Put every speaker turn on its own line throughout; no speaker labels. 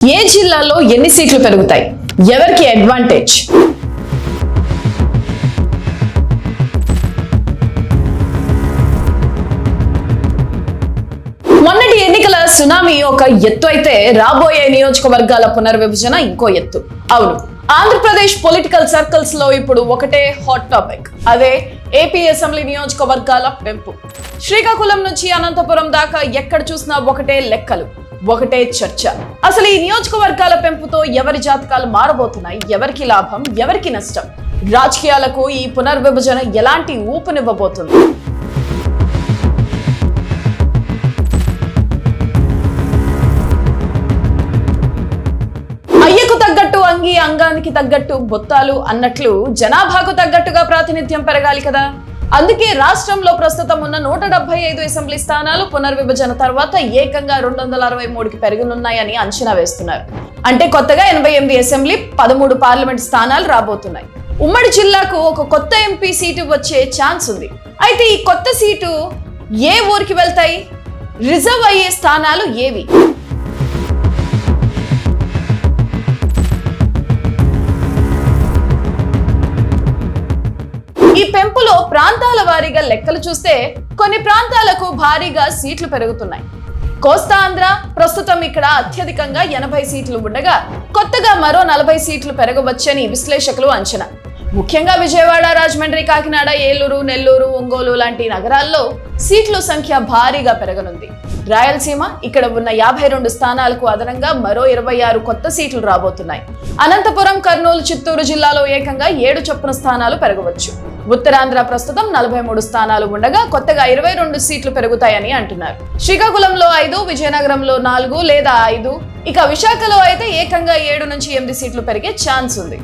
ఏ జిల్లాలో ఎన్ని సీట్లు పెరుగుతాయి, ఎవరికి అడ్వాంటేజ్? మొన్నటి ఎన్నికల సునామీ ఒక ఎత్తు అయితే రాబోయే నియోజకవర్గాల పునర్విభజన ఇంకో ఎత్తు. అవును, ఆంధ్రప్రదేశ్ పొలిటికల్ సర్కిల్స్ లో ఇప్పుడు ఒకటే హాట్ టాపిక్, అదే ఏపీ అసెంబ్లీ నియోజకవర్గాల పెంపు. శ్రీకాకుళం నుంచి అనంతపురం దాకా ఎక్కడ చూసినా ఒకటే లెక్కలు, ఒకటే చర్చ. అసలు ఈ నియోజకవర్గాల పెంపుతో ఎవరి జాతకాలు మారబోతున్నాయి, ఎవరికి లాభం, ఎవరికి నష్టం? రాజకీయాలకు ఈ పునర్విభజన ఎలాంటి ఊపునివ్వబోతుంది? అయ్యకు తగ్గట్టు అంగి, అంగానికి తగ్గట్టు బొత్తాలు అన్నట్లు జనాభాకు తగ్గట్టుగా ప్రాతినిధ్యం పెరగాలి కదా. అందుకే రాష్ట్రంలో ప్రస్తుతం ఉన్న 175 అసెంబ్లీ స్థానాలు పునర్విభజన తర్వాత ఏకంగా 263కి పెరగనున్నాయని అంచనా వేస్తున్నారు. అంటే కొత్తగా 88 అసెంబ్లీ, 13 పార్లమెంట్ స్థానాలు రాబోతున్నాయి. ఉమ్మడి జిల్లాకు ఒక కొత్త ఎంపీ సీటు వచ్చే ఛాన్స్ ఉంది. అయితే ఈ కొత్త సీటు ఏ ఊరికి వెళ్తాయి? రిజర్వ్ అయ్యే స్థానాలు ఏవి? ఈ పెంపులో ప్రాంతాల వారీగా లెక్కలు చూస్తే కొన్ని ప్రాంతాలకు భారీగా సీట్లు పెరుగుతున్నాయి. కోస్తా ఆంధ్ర ప్రస్తుతం ఇక్కడ అత్యధికంగా 80 సీట్లు ఉండగా కొత్తగా మరో 40 సీట్లు పెరగవచ్చని విశ్లేషకులు అంచనా. ముఖ్యంగా విజయవాడ, రాజమండ్రి, కాకినాడ, ఏలూరు, నెల్లూరు, ఒంగోలు లాంటి నగరాల్లో సీట్ల సంఖ్య భారీగా పెరగనుంది. రాయలసీమ ఇక్కడ ఉన్న 52 స్థానాలకు అదనంగా మరో 26 కొత్త సీట్లు రాబోతున్నాయి. అనంతపురం, కర్నూలు, చిత్తూరు జిల్లాలో ఏకంగా 7 చొప్పున స్థానాలు పెరగవచ్చు. ఉత్తరాంధ్ర ప్రస్తుతం 43 స్థానాలు ఉండగా కొత్తగా 22 సీట్లు పెరుగుతాయని అంటున్నారు. శ్రీకాకుళంలో 5, విజయనగరంలో 4 లేదా 5, ఇక విశాఖలో అయితే ఏకంగా 7 నుంచి 8 సీట్లు పెరిగే ఛాన్స్ ఉంది.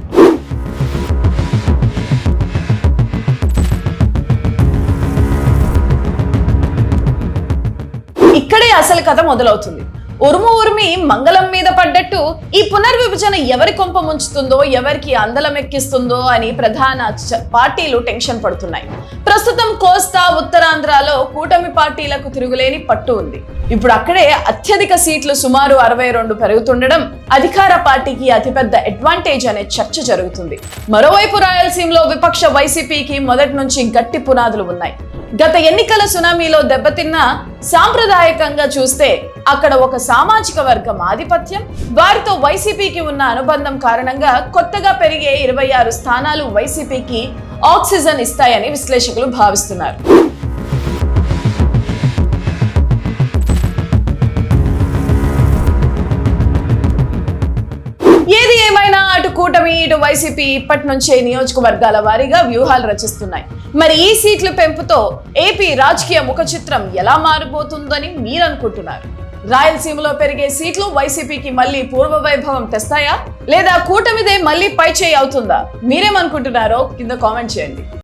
ఇక్కడే అసలు కథ మొదలవుతుంది. ఉరుమి మంగళం మీద పడ్డట్టు ఈ పునర్విభజన ఎవరి కొంప ముంచుతుందో, ఎవరికి అందలం ఎక్కిస్తుందో అని ప్రధాన పార్టీలు టెన్షన్ పడుతున్నాయి. ప్రస్తుతం కోస్తా, ఉత్తరాంధ్రలో కూటమి పార్టీలకు తిరుగులేని పట్టు ఉంది. ఇప్పుడు అక్కడే అత్యధిక సీట్లు సుమారు 62 పెరుగుతుండడం అధికార పార్టీకి అతిపెద్ద అడ్వాంటేజ్ అనే చర్చ జరుగుతుంది. మరోవైపు రాయలసీమలో విపక్ష వైసీపీకి మొదటి నుంచి గట్టి పునాదులు ఉన్నాయి. గత ఎన్నికల సునామీలో దెబ్బతిన్న సాంప్రదాయకంగా చూస్తే అక్కడ ఒక సామాజిక వర్గం ఆధిపత్యం, వారితో వైసీపీకి ఉన్న అనుబంధం కారణంగా కొత్తగా పెరిగే 26 స్థానాలు వైసీపీకి ఆక్సిజన్ ఇస్తాయని విశ్లేషకులు భావిస్తున్నారు. ఏది ఏమైనా అటు కూటమి, ఇటు వైసీపీ ఇప్పటి నుంచే నియోజకవర్గాల వారీగా వ్యూహాలు రచిస్తున్నాయి. మరి ఈ సీట్ల పెంపుతో ఏపీ రాజకీయ ముఖ చిత్రం ఎలా మారిపోతుందని మీరు అనుకుంటున్నారు? రాయలసీమలో పెరిగే సీట్లు వైసీపీకి మళ్ళీ పూర్వ వైభవం తెస్తాయా, లేదా కూటమిదే మళ్ళీ పైచేయి అవుతుందా? మీరేమనుకుంటున్నారో కింద కామెంట్ చేయండి.